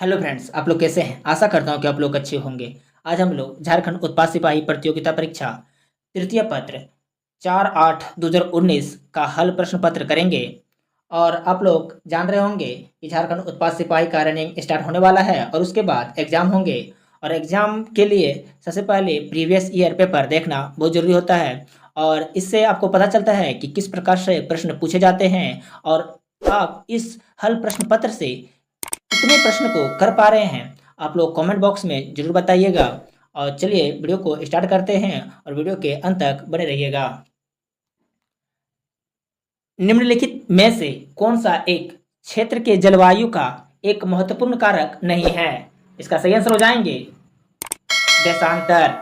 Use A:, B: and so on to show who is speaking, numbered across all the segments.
A: Hello friends, आप लोग कैसे हैं? आशा करता हूँ कि आप लोग अच्छे होंगे। आज हम लोग झारखंड उत्पाद सिपाही प्रतियोगिता परीक्षा तृतीय पत्र 4/8/2019 का हल प्रश्न पत्र करेंगे। और आप लोग जान रहे होंगे कि झारखंड उत्पाद सिपाही का रनिंग स्टार्ट होने वाला है और उसके बाद एग्जाम होंगे। और एग्जाम के लिए सबसे पहले प्रीवियस ईयर पेपर देखना बहुत जरूरी होता है। और इससे आपको पता चलता है कि किस प्रकार से प्रश्न पूछे जाते हैं और आप इस हल प्रश्न पत्र से कितने प्रश्न को कर पा रहे हैं। आप लोग कमेंट बॉक्स में जरूर बताइएगा। और चलिए वीडियो को स्टार्ट करते हैं और वीडियो के अंत तक बने रहिएगा। निम्नलिखित में से कौन सा एक क्षेत्र के जलवायु का एक महत्वपूर्ण कारक नहीं है? इसका सही आंसर हो जाएंगे देशांतर।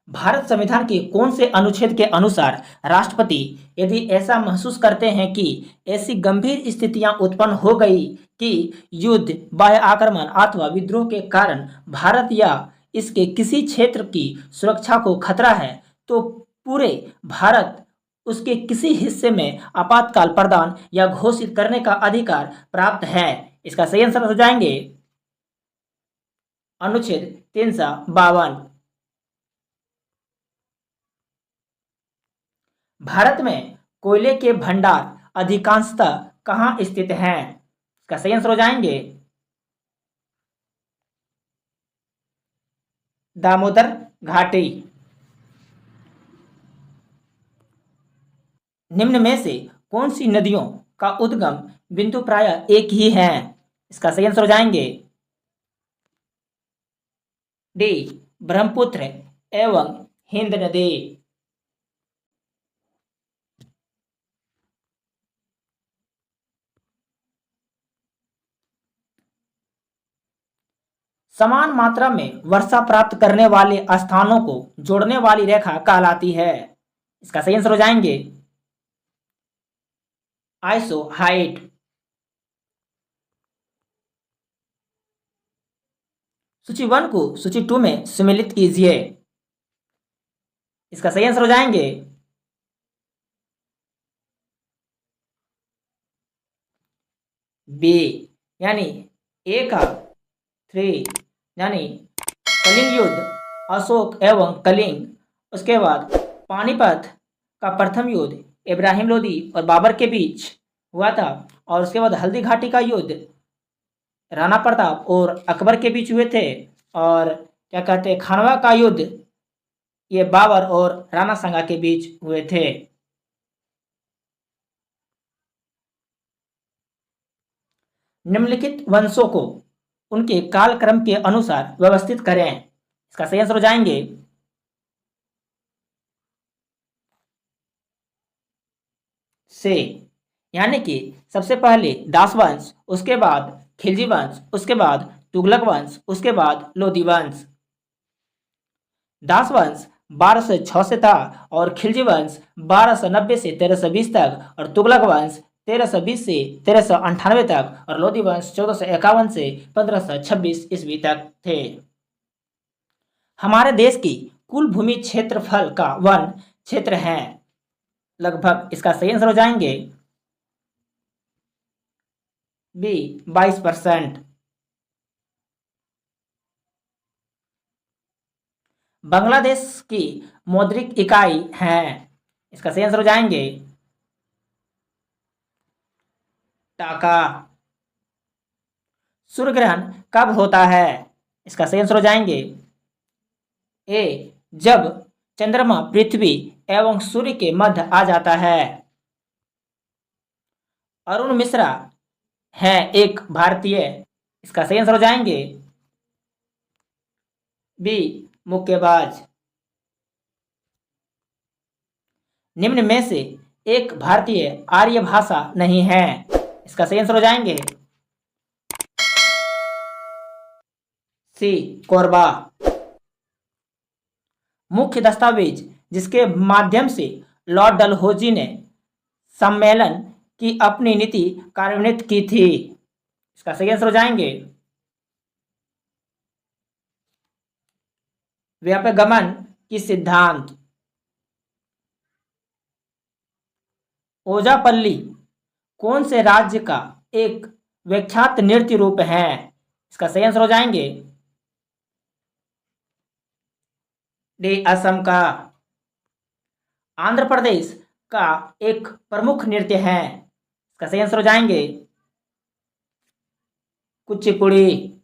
A: भारत संविधान के कौन से अनुच्छेद के अनुसार राष्ट्रपति यदि ऐसा महसूस करते हैं कि ऐसी गंभीर स्थितियां उत्पन्न हो गई कि युद्ध, बाह्य आक्रमण अथवा विद्रोह के कारण भारत या इसके किसी क्षेत्र की सुरक्षा को खतरा है, तो पूरे भारत उसके किसी हिस्से में आपातकाल प्रदान या घोषित करने का अधिकार प्राप्त है? इसका सही आंसर हो जाएंगे अनुच्छेद 352। भारत में कोयले के भंडार अधिकांशतः कहाँ स्थित हैं? इसका सही आंसर हो जाएंगे दामोदर घाटी। निम्न में से कौन सी नदियों का उद्गम बिंदु प्रायः एक ही है? इसका सही आंसर हो जाएंगे डी ब्रह्मपुत्र एवं हिंद नदी। समान मात्रा में वर्षा प्राप्त करने वाले स्थानों को जोड़ने वाली रेखा कहलाती है। इसका सही आंसर हो जाएंगे आइसो हाइट। सूची 1 को सूची 2 में सम्मिलित कीजिए। इसका सही आंसर हो जाएंगे बी यानी ए का 3 यानी कलिंग युद्ध, अशोक एवं कलिंग। उसके बाद पानीपत का प्रथम युद्ध इब्राहिम लोदी और बाबर के बीच हुआ था। और उसके बाद हल्दी घाटी का युद्ध राणा प्रताप और अकबर के बीच हुए थे। और क्या कहते हैं, खानवा का युद्ध ये बाबर और राणा सांगा के बीच हुए थे। निम्नलिखित वंशों को उनके कालक्रम के अनुसार व्यवस्थित करें। इसका सही आंसर हो जाएंगे से यानी कि सबसे पहले दास वंश, उसके बाद खिलजी वंश, उसके बाद तुगलक वंश, उसके बाद लोधी वंश। दास वंश 1206 से था और खिलजी वंश 1290 से 1320 तक और तुगलक वंश 1320 से 1398 तक और लोधी वंश 1451 से 1526 ईस्वी तक थे। हमारे देश की कुल भूमि क्षेत्रफल का वन क्षेत्र है लगभग। इसका सही आंसर हो जाएंगे बी 22%। बांग्लादेश की मौद्रिक इकाई है। इसका सही आंसर हो जाएंगे टाका। सूर्य ग्रहण कब होता है? इसका सही आंसर हो जाएंगे ए जब चंद्रमा पृथ्वी एवं सूर्य के मध्य आ जाता है। अरुण मिश्रा है एक भारतीय। इसका सही आंसर हो जाएंगे बी मुक्केबाज। निम्न में से एक भारतीय आर्य भाषा नहीं है। इसका सही आंसर हो जाएंगे सी कोरबा। मुख्य दस्तावेज जिसके माध्यम से लॉर्ड डलहौजी ने सम्मेलन की अपनी नीति कार्यान्वित की थी। इसका सही आंसर हो जाएंगे व्यापकगमन की सिद्धांत। ओजापल्ली कौन से राज्य का एक विख्यात नृत्य रूप हैं? इसका सही आंसर हो जाएंगे डी असम का। आंध्र प्रदेश का एक प्रमुख नृत्य है, इसका सही आंसर हो जाएंगे कुचिपुड़ी।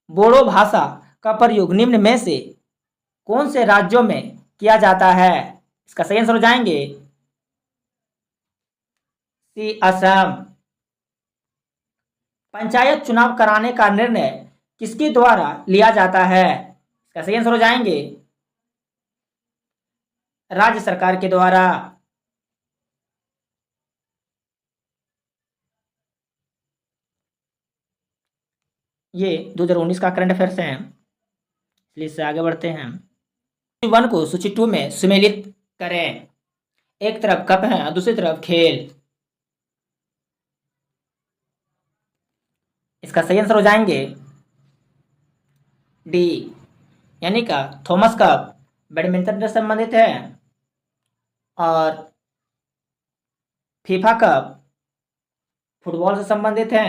A: बोडो भाषा का प्रयोग निम्न में से कौन से राज्यों में किया जाता है? इसका सही आंसर हो जाएंगे सी असम। पंचायत चुनाव कराने का निर्णय किसके द्वारा लिया जाता है? इसका सही आंसर हो जाएंगे राज्य सरकार के द्वारा। ये 2019 का करंट अफेयर्स है, इसलिए इससे आगे बढ़ते हैं। सूची 1 को सूची 2 में सुमेलित करें। एक तरफ कप है और दूसरी तरफ खेल। इसका सही आंसर हो जाएंगे डी, यानी का थॉमस कप बैडमिंटन से संबंधित है और फीफा कप फुटबॉल से संबंधित है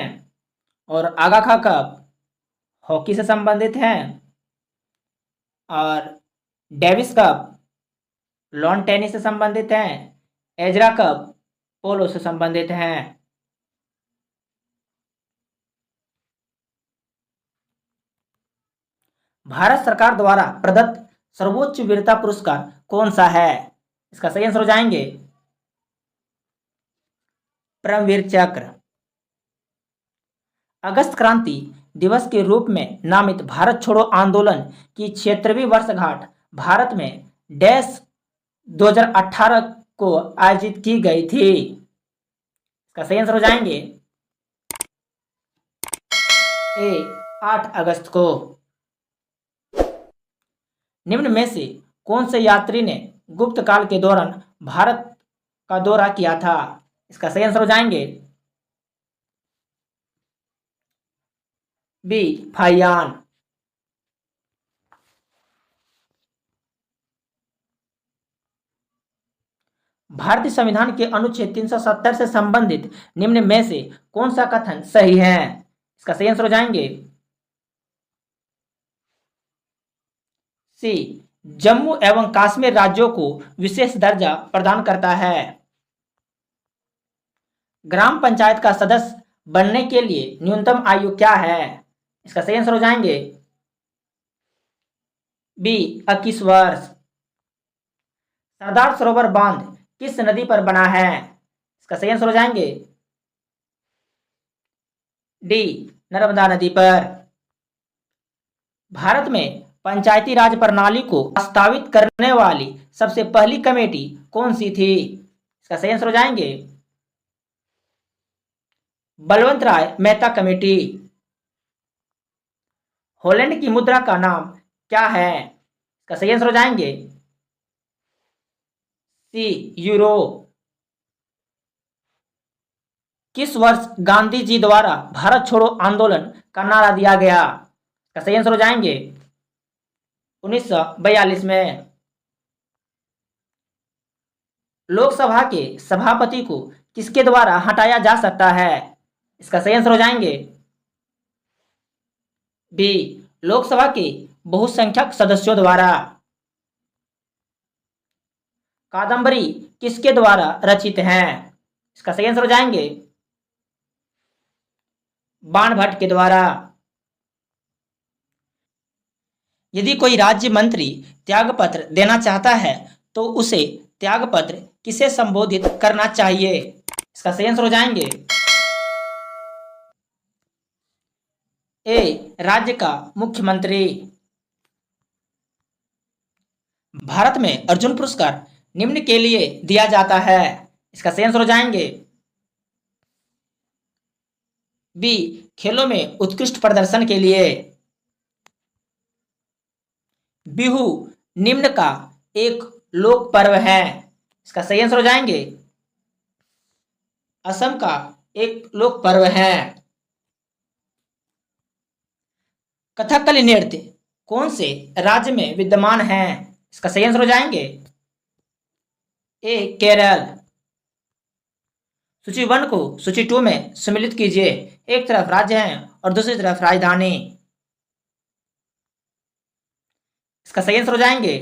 A: और आगाखा कप हॉकी से संबंधित है और डेविस कप लॉन टेनिस से संबंधित है। एजरा कप पोलो से संबंधित है। भारत सरकार द्वारा प्रदत्त सर्वोच्च वीरता पुरस्कार कौन सा है? इसका सही आंसर हो जाएंगे परमवीर चक्र। अगस्त क्रांति दिवस के रूप में नामित भारत छोड़ो आंदोलन की 76वीं वर्षगांठ भारत में डैश 2018 को आयोजित की गई थी। इसका सही आंसर हो जाएंगे ए 8 अगस्त को। निम्न में से कौन से यात्री ने गुप्त काल के दौरान भारत का दौरा किया था? इसका सही आंसर हो जाएंगे बी फाहियान। भारतीय संविधान के अनुच्छेद 370 से संबंधित निम्न में से कौन सा कथन सही है? इसका सही आंसर हो जाएंगे सी, जम्मू एवं कश्मीर राज्यों को विशेष दर्जा प्रदान करता है। ग्राम पंचायत का सदस्य बनने के लिए न्यूनतम आयु क्या है? इसका सही आंसर हो जाएंगे बी 21 वर्ष। सरदार सरोवर बांध किस नदी पर बना है? इसका सही आंसर हो जाएंगे डी नर्मदा नदी पर। भारत में पंचायती राज प्रणाली को प्रस्तावित करने वाली सबसे पहली कमेटी कौन सी थी? इसका सही आंसर हो जाएंगे बलवंत राय मेहता कमेटी। हॉलैंड की मुद्रा का नाम क्या है? इसका सही आंसर हो जाएंगे सी, यूरो। किस वर्ष गांधी जी द्वारा भारत छोड़ो आंदोलन का नारा दिया गया? इसका सही आंसर हो जाएंगे 1942 में। लोकसभा के सभापति को किसके द्वारा हटाया जा सकता है? इसका सही आंसर हो जाएंगे बी, लोकसभा के बहुसंख्यक सदस्यों द्वारा। कादंबरी किसके द्वारा रचित है? इसका सही आंसर हो जाएंगे बाणभट्ट के द्वारा। यदि कोई राज्य मंत्री त्यागपत्र देना चाहता है तो उसे त्यागपत्र किसे संबोधित करना चाहिए? इसका सही आंसर हो जाएंगे ए, राज्य का मुख्यमंत्री। भारत में अर्जुन पुरस्कार निम्न के लिए दिया जाता है। इसका सही आंसर हो जाएंगे बी, खेलों में उत्कृष्ट प्रदर्शन के लिए। बिहू निम्न का एक लोक पर्व है। इसका सही आंसर हो जाएंगे असम का एक लोक पर्व है। कथकली नृत्य कौन से राज्य में विद्यमान है? इसका सही आंसर हो जाएंगे ए, केरल। सूची 1 को सूची 2 में सम्मिलित कीजिए। एक तरफ राज्य हैं और दूसरी तरफ राजधानी। इसका सही आंसर हो जाएंगे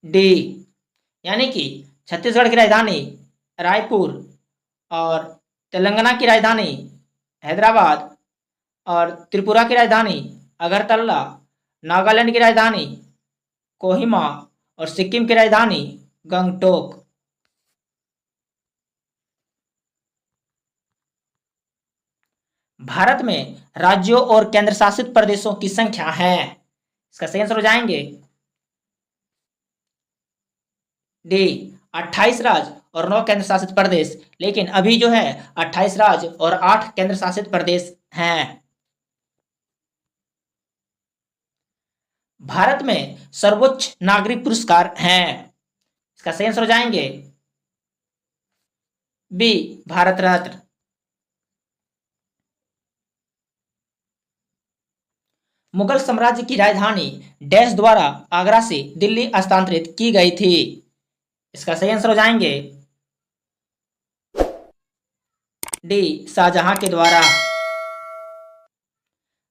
A: डी, यानी कि छत्तीसगढ़ की राजधानी रायपुर और तेलंगाना की राजधानी हैदराबाद और त्रिपुरा की राजधानी अगरतला, नागालैंड की राजधानी कोहिमा और सिक्किम की राजधानी गंगटोक। भारत में राज्यों और केंद्र शासित प्रदेशों की संख्या है। इसका सही आंसर हो जाएंगे डी, 28 राज्य और 9 केंद्र शासित प्रदेश। लेकिन अभी जो है 28 राज्य और 8 केंद्र शासित प्रदेश हैं। भारत में सर्वोच्च नागरिक पुरस्कार हैं। इसका सही आंसर हो जाएंगे बी, भारत रत्न। मुगल साम्राज्य की राजधानी डैश द्वारा आगरा से दिल्ली हस्तांतरित की गई थी। इसका सही आंसर हो जाएंगे डी, शाहजहां के द्वारा।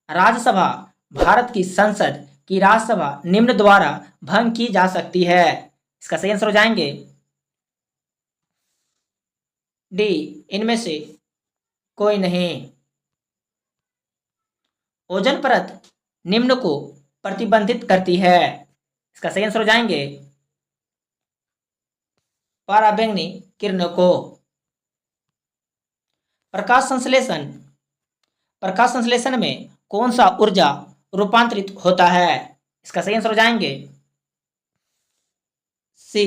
A: राज्यसभा भारत की संसद की राज्यसभा निम्न द्वारा भंग की जा सकती है। इसका सही आंसर हो जाएंगे डी, इनमें से कोई नहीं। ओजोन परत निम्न को प्रतिबंधित करती है। इसका सही आंसर हो जाएंगे पराबैंगनी किरणों को। प्रकाश संश्लेषण में कौन सा ऊर्जा रूपांतरित होता है? इसका सही आंसर हो जाएंगे सी,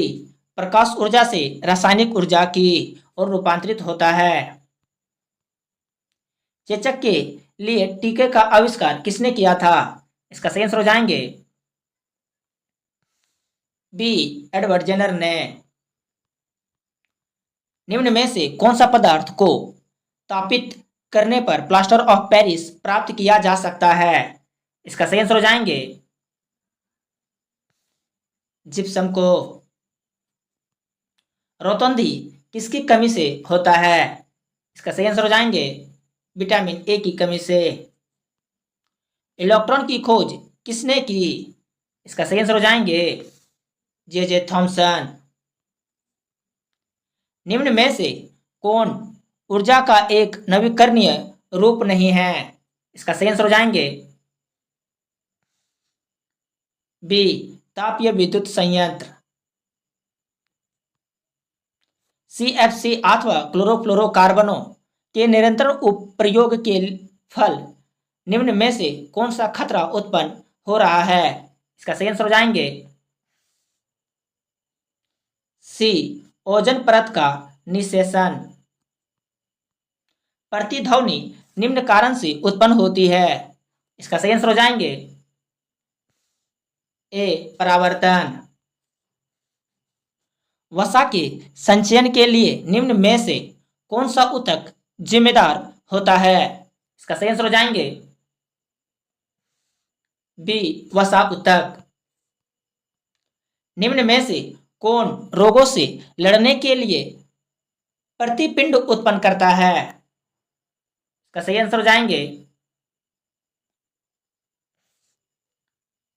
A: प्रकाश ऊर्जा से रासायनिक ऊर्जा की और रूपांतरित होता है। चेचक के लिए टीके का आविष्कार किसने किया था? इसका सही आंसर हो जाएंगे बी, एडवर्ड जेनर ने। निम्न में से कौन सा पदार्थ को तापित करने पर प्लास्टर ऑफ पेरिस प्राप्त किया जा सकता है? इसका सही आंसर हो जाएंगे जिप्सम को। रोतोंदी किसकी कमी से होता है? इसका सही आंसर हो जाएंगे विटामिन ए की कमी से। इलेक्ट्रॉन की खोज किसने की? इसका सही आंसर हो जाएंगे जे थॉमसन। निम्न में से कौन ऊर्जा का एक नवीकरणीय रूप नहीं है? इसका सही आंसर हो जाएंगे बी, तापीय विद्युत संयंत्र। CFC अथवा क्लोरोफ्लोरोकार्बनों के निरंतर प्रयोग के फल निम्न में से कौन सा खतरा उत्पन्न हो रहा है? इसका सही आंसर हो जाएंगे सी, ओजोन परत का निषेचन। प्रतिध्वनि निम्न कारण से उत्पन्न होती है। इसका सही आंसर हो जाएंगे ए, परावर्तन। वसा के संचयन के लिए निम्न में से कौन सा ऊतक जिम्मेदार होता है? इसका सही आंसर हो जाएंगे बी, वसा ऊतक। निम्न में से कौन रोगों से लड़ने के लिए प्रतिपिंड उत्पन्न करता है? इसका सही आंसर हो जाएंगे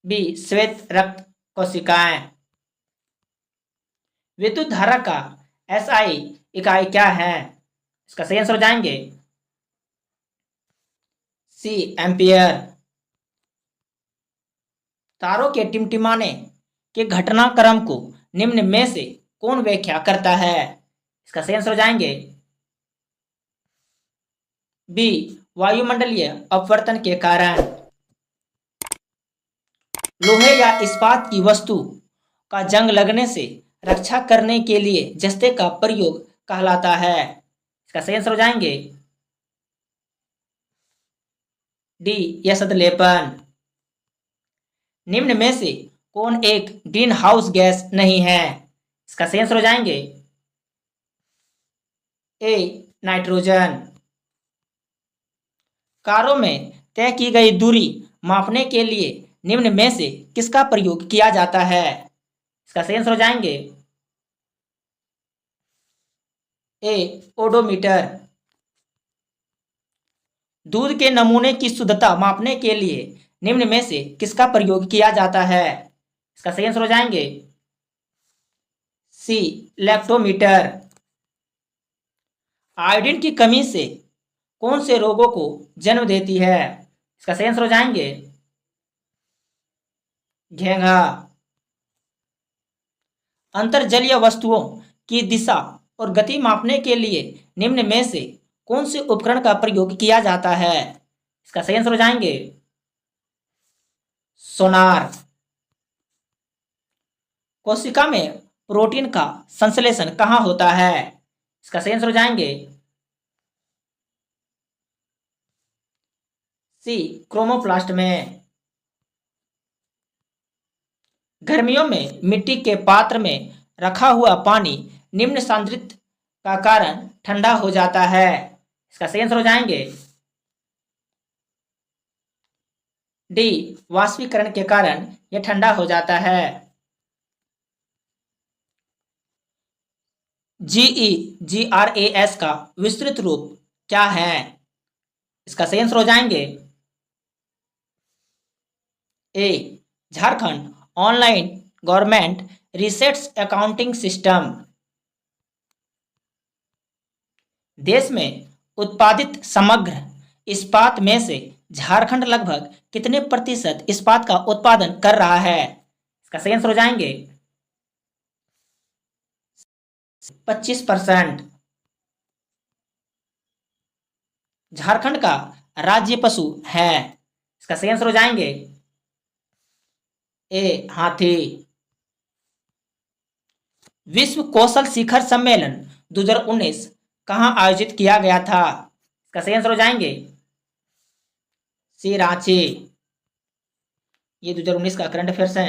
A: बी, श्वेत रक्त कोशिकाएं। विद्युत धारा का SI इकाई क्या है? इसका सही आंसर हो जाएंगे सी, एम्पियर। तारों के टिमटिमाने के घटनाक्रम को निम्न में से कौन व्याख्या करता है? इसका सही आंसर हो जाएंगे बी, वायुमंडलीय अपवर्तन के कारण। लोहे या इस्पात की वस्तु का जंग लगने से रक्षा करने के लिए जस्ते का प्रयोग कहलाता है। इसका सही आंसर हो जाएंगे डी, यसद लेपन। निम्न में से कौन एक ग्रीन हाउस गैस नहीं है? इसका सही आंसर हो जाएंगे ए, नाइट्रोजन। कारों में तय की गई दूरी मापने के लिए निम्न में से किसका प्रयोग किया जाता है? इसका सही आंसर हो जाएंगे ए ओडोमीटर। दूध के नमूने की शुद्धता मापने के लिए निम्न में से किसका प्रयोग किया जाता है? इसका सही आंसर हो जाएंगे सी लैक्टोमीटर। आयोडीन की कमी से कौन से रोगों को जन्म देती है? इसका सही आंसर हो जाएंगे घेंघा। अंतर्जलीय वस्तुओं की दिशा और गति मापने के लिए निम्न में से कौन से उपकरण का प्रयोग किया जाता है? इसका सही आंसर हो जाएंगे सोनार। कोशिका में प्रोटीन का संश्लेषण कहाँ होता है? इसका सही आंसर हो जाएंगे सी क्रोमोप्लास्ट में। गर्मियों में मिट्टी के पात्र में रखा हुआ पानी निम्न सांद्रित का कारण ठंडा हो जाता है। इसका सही आंसर हो जाएंगे डी वाष्पीकरण के कारण यह ठंडा हो जाता है। GEGRAS का विस्तृत रूप क्या है? इसका सही आंसर हो जाएंगे a Jharkhand online government research accounting system. देश में उत्पादित समग्र इस्पात में से झारखंड लगभग कितने प्रतिशत इस्पात का उत्पादन कर रहा है? इसका सही आंसर हो जाएंगे 25%। झारखंड का राज्य पशु है? इसका सही आंसर हो जाएंगे ए हाथी। विश्व कौशल शिखर सम्मेलन 2019 कहां आयोजित किया गया था? इसका सही आंसर हो जाएंगे सी रांची। ये 2019 का करंट अफेयर्स है।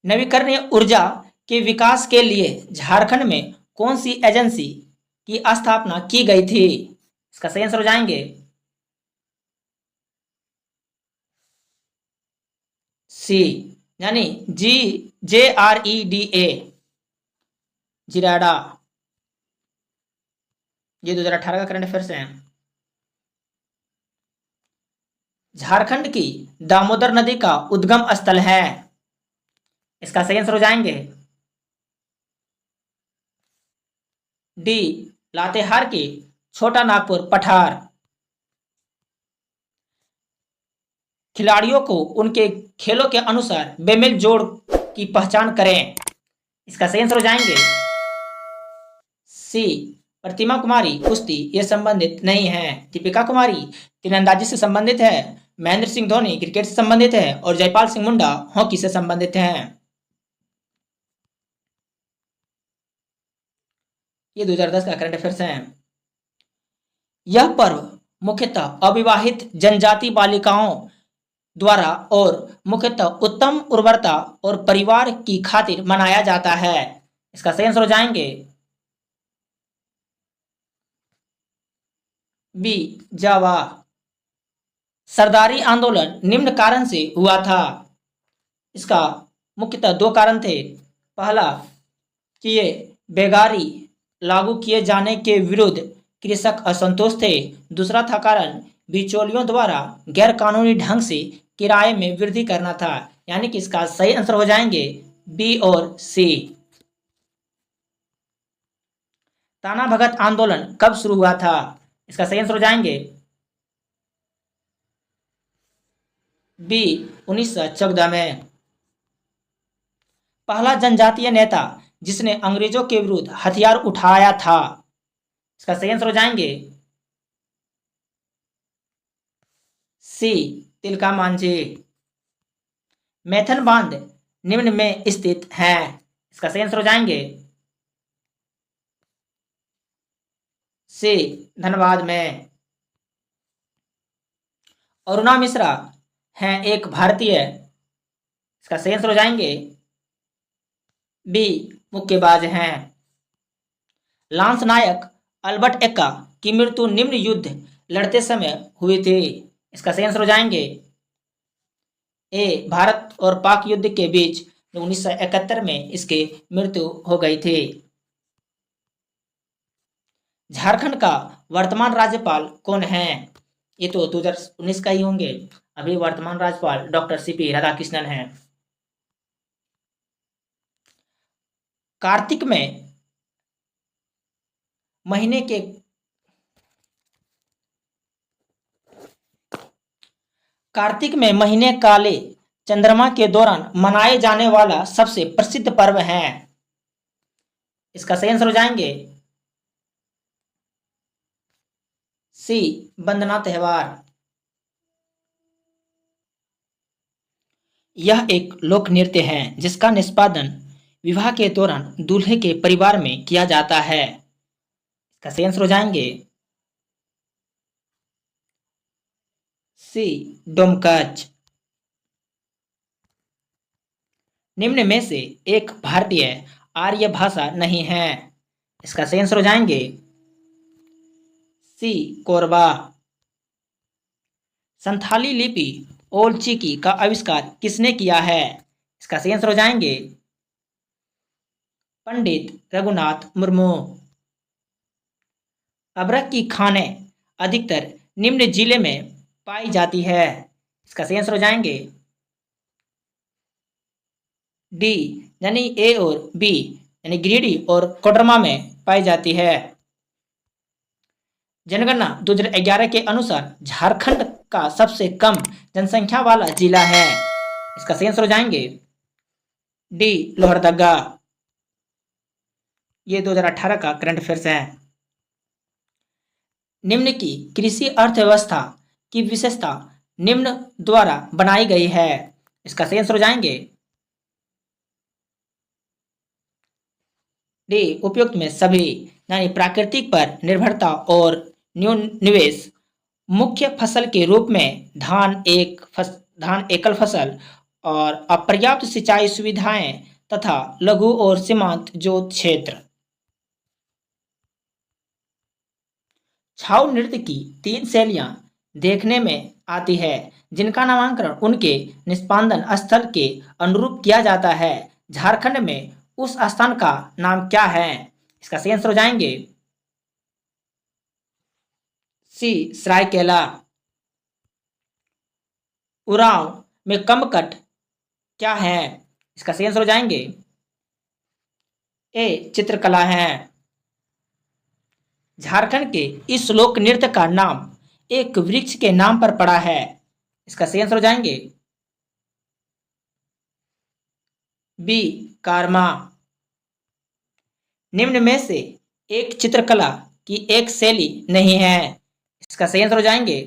A: नवीकरणीय ऊर्जा के विकास के लिए झारखंड में कौन सी एजेंसी की स्थापना की गई थी? इसका सही आंसर हो जाएंगे सी यानी GJREDA जिराडा। ये 2018 का करंट अफेयर्स है। झारखंड की दामोदर नदी का उद्गम स्थल है? इसका सही आंसर हो जाएंगे डी लातेहार की छोटा नागपुर पठार। खिलाड़ियों को उनके खेलों के अनुसार बेमेल जोड़ की पहचान करें। इसका सही आंसर हो जाएंगे सी प्रतिमा कुमारी कुश्ती ये संबंधित नहीं है। दीपिका कुमारी तीरंदाजी से संबंधित है। महेंद्र सिंह धोनी क्रिकेट से संबंधित है और जयपाल सिंह मुंडा हॉकी से संबंधित हैं। ये 2010 का करंट अफेयर्स है। यह पर्व मुख्यतः अविवाहित जनजाति बालिकाओं द्वारा और मुख्यतः उत्तम उर्वरता और परिवार की खातिर मनाया जाता है। इसका सही आंसर हो जाएंगे बी जावा। सरदारी आंदोलन निम्न कारण से हुआ था? इसका मुख्यतः दो कारण थे। पहला कि ये बेगारी लागू किए जाने के विरुद्ध कृषक असंतोष थे। दूसरा था कारण बिचौलियों द्वारा गैर कानूनी ढंग से किराए में वृद्धि करना था। यानी कि इसका सही आंसर हो जाएंगे बी और सी। ताना भगत आंदोलन कब शुरू हुआ था? इसका सही आंसर हो जाएंगे बी 1914 में। पहला जनजातीय नेता जिसने अंग्रेजों के विरुद्ध हथियार उठाया था? इसका सही आंसर हो जाएंगे सी तिलका मांझी। मैथन बांध निम्न में स्थित है? इसका सही आंसर हो जाएंगे सी धनबाद में। अरुणा मिश्रा हैं एक भारतीय। इसका सही आंसर हो जाएंगे बी मुक्केबाज हैं। लांस नायक अल्बर्ट एक्का की मृत्यु निम्न युद्ध लड़ते समय हुई थी? इसका सही आंसर हो जाएंगे ए भारत और पाक युद्ध के बीच 1971 में इसकी मृत्यु हो गई थी। झारखंड का वर्तमान राज्यपाल कौन है? ये तो 2019 का ही होंगे। अभी वर्तमान राज्यपाल डॉक्टर सीपी राधाकृष्णन हैं। कार्तिक में महीने के कार्तिक में महीने काले चंद्रमा के दौरान मनाए जाने वाला सबसे प्रसिद्ध पर्व है। इसका सही आंसर हो जाएंगे सी, वंदना त्योहार। यह एक लोक नृत्य है जिसका निष्पादन विवाह के दौरान दूल्हे के परिवार में किया जाता है। इसका सही आंसर हो जाएंगे सी, डोमकच। निम्न में से एक भारतीय आर्य भाषा नहीं है। इसका सही आंसर हो जाएंगे सी, कोरबा। संथाली लिपि ओल चिकी का आविष्कार किसने किया है? इसका सही आंसर हो जाएंगे पंडित रघुनाथ मुर्मू। अबरख की खानें अधिकतर निम्न जिले में पाई जाती है। इसका सही आंसर हो जाएंगे डी, यानी ए और बी, यानी गिरिडीह और कोडरमा में पाई जाती है। जनगणना 2011 के अनुसार झारखंड का सबसे कम जनसंख्या वाला जिला है। इसका सही आंसर हो जाएंगे डी, लोहरदगा। ये 2018 का करंट अफेयर्स है। निम्न की कृषि अर्थव्यवस्था की विशेषता निम्न द्वारा बनाई गई है। इसका सही आंसर हो जाएंगे डी, उपयुक्त में सभी, यानी प्राकृतिक पर निर्भरता और न्यून निवेश। मुख्य फसल के रूप में धान एकल फसल और अपर्याप्त सिंचाई सुविधाएं तथा लघु और सीमांत जोत क्षेत्र। छाऊ नृत्य की 3 शैलियां देखने में आती है जिनका नामांकन उनके निष्पादन स्थल के अनुरूप किया जाता है। झारखंड में उस स्थान का नाम क्या है? इसका सही आंसर हो जाएंगे सी, सरायकेला। उरांव में कमकट क्या है? इसका सही आंसर हो जाएंगे ए, चित्रकला है। झारखंड के इस लोक नृत्य का नाम एक वृक्ष के नाम पर पड़ा है। इसका सही आंसर हो जाएंगे बी, कारमा। निम्न में से एक चित्रकला की एक शैली नहीं है। इसका सही आंसर हो जाएंगे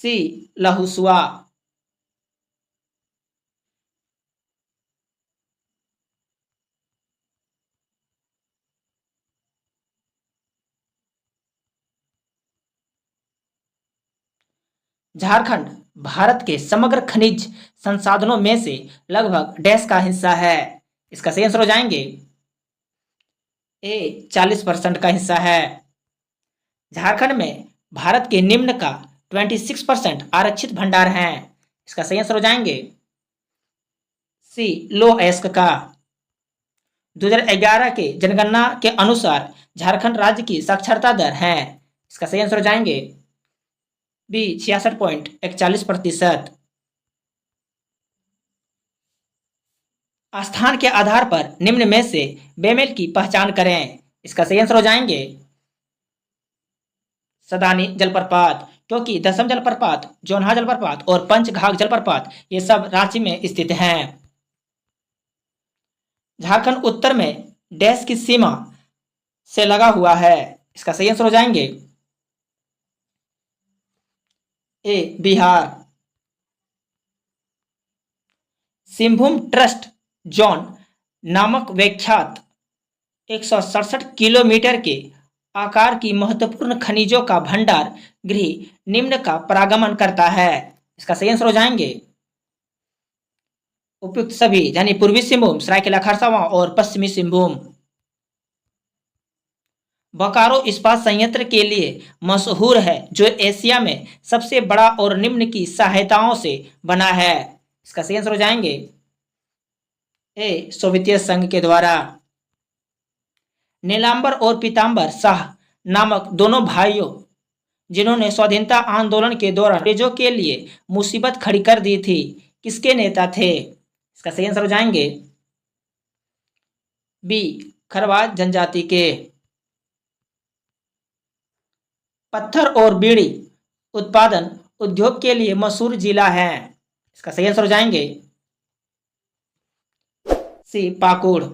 A: सी, लहुसुआ। झारखंड भारत के समग्र खनिज संसाधनों में से लगभग डैश का हिस्सा है। इसका सही आंसर हो जाएंगे ए, 40% का हिस्सा है। झारखंड में भारत के निम्न का 26% आरक्षित भंडार है। इसका सही आंसर हो जाएंगे सी, लो एस्क का। 2011 के जनगणना के अनुसार झारखंड राज्य की साक्षरता दर है। इसका सही आंसर हो जाएंगे बी, 66.41%। स्थान के आधार पर निम्न में से बेमेल की पहचान करें। इसका सही आंसर हो जाएंगे सदानी जलप्रपात, क्योंकि दसम जलप्रपात, जोन्हा जलप्रपात और पंचघाघ जलप्रपात ये सब रांची में स्थित हैं। झारखंड उत्तर में डैश की सीमा से लगा हुआ है। इसका सही आंसर हो जाएंगे ए, बिहार। सिंहभूम ट्रस्ट जोन नामक विख्यात 167 किलोमीटर के आकार की महत्वपूर्ण खनिजों का भंडार गृह निम्न का परागमन करता है। इसका सही आंसर हो जाएंगे उपयुक्त सभी, यानी पूर्वी सिंहभूम, सरायकेला खरसावां और पश्चिमी सिंहभूम। बोकारो इस्पात संयंत्र के लिए मशहूर है जो एशिया में सबसे बड़ा और निम्न की सहायताओं से बना है। इसका सही आंसर हो जाएंगे ए, सोवियत संघ के द्वारा। नीलांबर और पीतांबर शाह नामक दोनों भाइयों जिन्होंने स्वाधीनता आंदोलन के दौरान अंग्रेजों के लिए मुसीबत खड़ी कर दी थी, किसके नेता थे? इसका सही आंसर हो जाएंगे बी, खरवाज जनजाति के। पत्थर और बीड़ी उत्पादन उद्योग के लिए मशहूर जिला है, इसका सही आंसर हो जाएंगे सी, पाकुड़।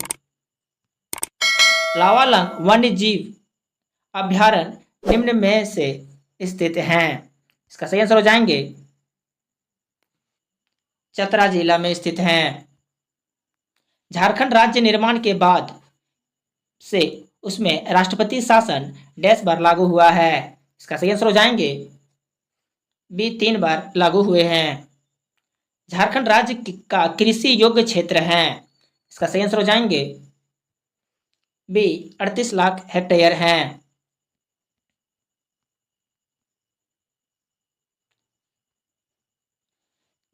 A: लावालंग वन्य जीव अभ्यारण्य निम्न में से स्थित हैं, इसका सही आंसर हो जाएंगे चतरा जिला में स्थित हैं। झारखंड राज्य निर्माण के बाद से उसमें राष्ट्रपति शासन डैश बार लागू हुआ है, इसका सही आंसर हो जाएंगे बी, 3 बार लागू हुए हैं। झारखंड राज्य का कृषि योग्य क्षेत्र है, इसका सही आंसर हो जाएंगे बी, 38 लाख हेक्टेयर हैं।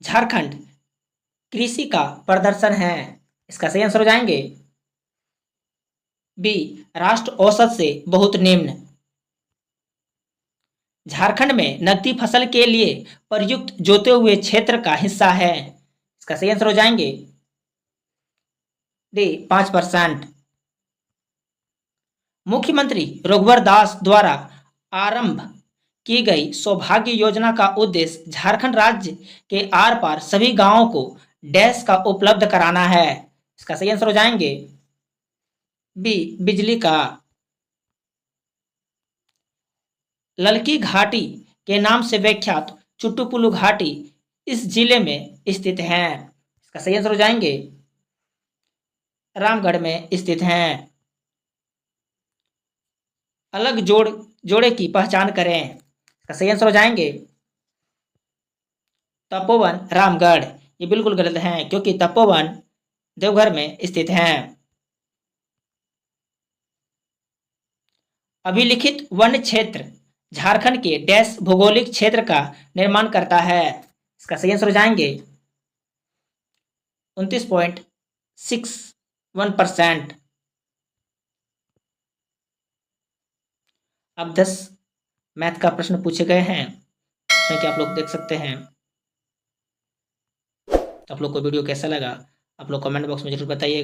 A: झारखंड कृषि का प्रदर्शन है, इसका सही आंसर हो जाएंगे बी, राष्ट्र औसत से बहुत निम्न। झारखंड में नकदी फसल के लिए प्रयुक्त जोते हुए क्षेत्र का हिस्सा है, इसका सही आंसर हो जाएंगे डी, 5%। मुख्यमंत्री रघुवर दास द्वारा आरंभ की गई सौभाग्य योजना का उद्देश्य झारखंड राज्य के आर पार सभी गांवों को डैश का उपलब्ध कराना है, इसका सही आंसर हो जाएंगे बी, बिजली का। ललकी घाटी के नाम से विख्यात चुट्टुपुलु घाटी इस जिले में स्थित है, इसका सही आंसर हो जाएंगे रामगढ़ में स्थित हैं। अलग जोड़े की पहचान करें, इसका सही आंसर हो जाएंगे तपोवन रामगढ़। ये बिल्कुल गलत है क्योंकि तपोवन देवघर में स्थित हैं। अभिलिखित वन क्षेत्र झारखंड के डैश भौगोलिक क्षेत्र का निर्माण करता है, इसका सही आंसर हो जाएंगे 29.61%। अब 10 मैथ का प्रश्न पूछे गए हैं, इसमें कि आप लोग देख सकते हैं। तो आप लोग को वीडियो कैसा लगा आप लोग कमेंट बॉक्स में जरूर बताइए।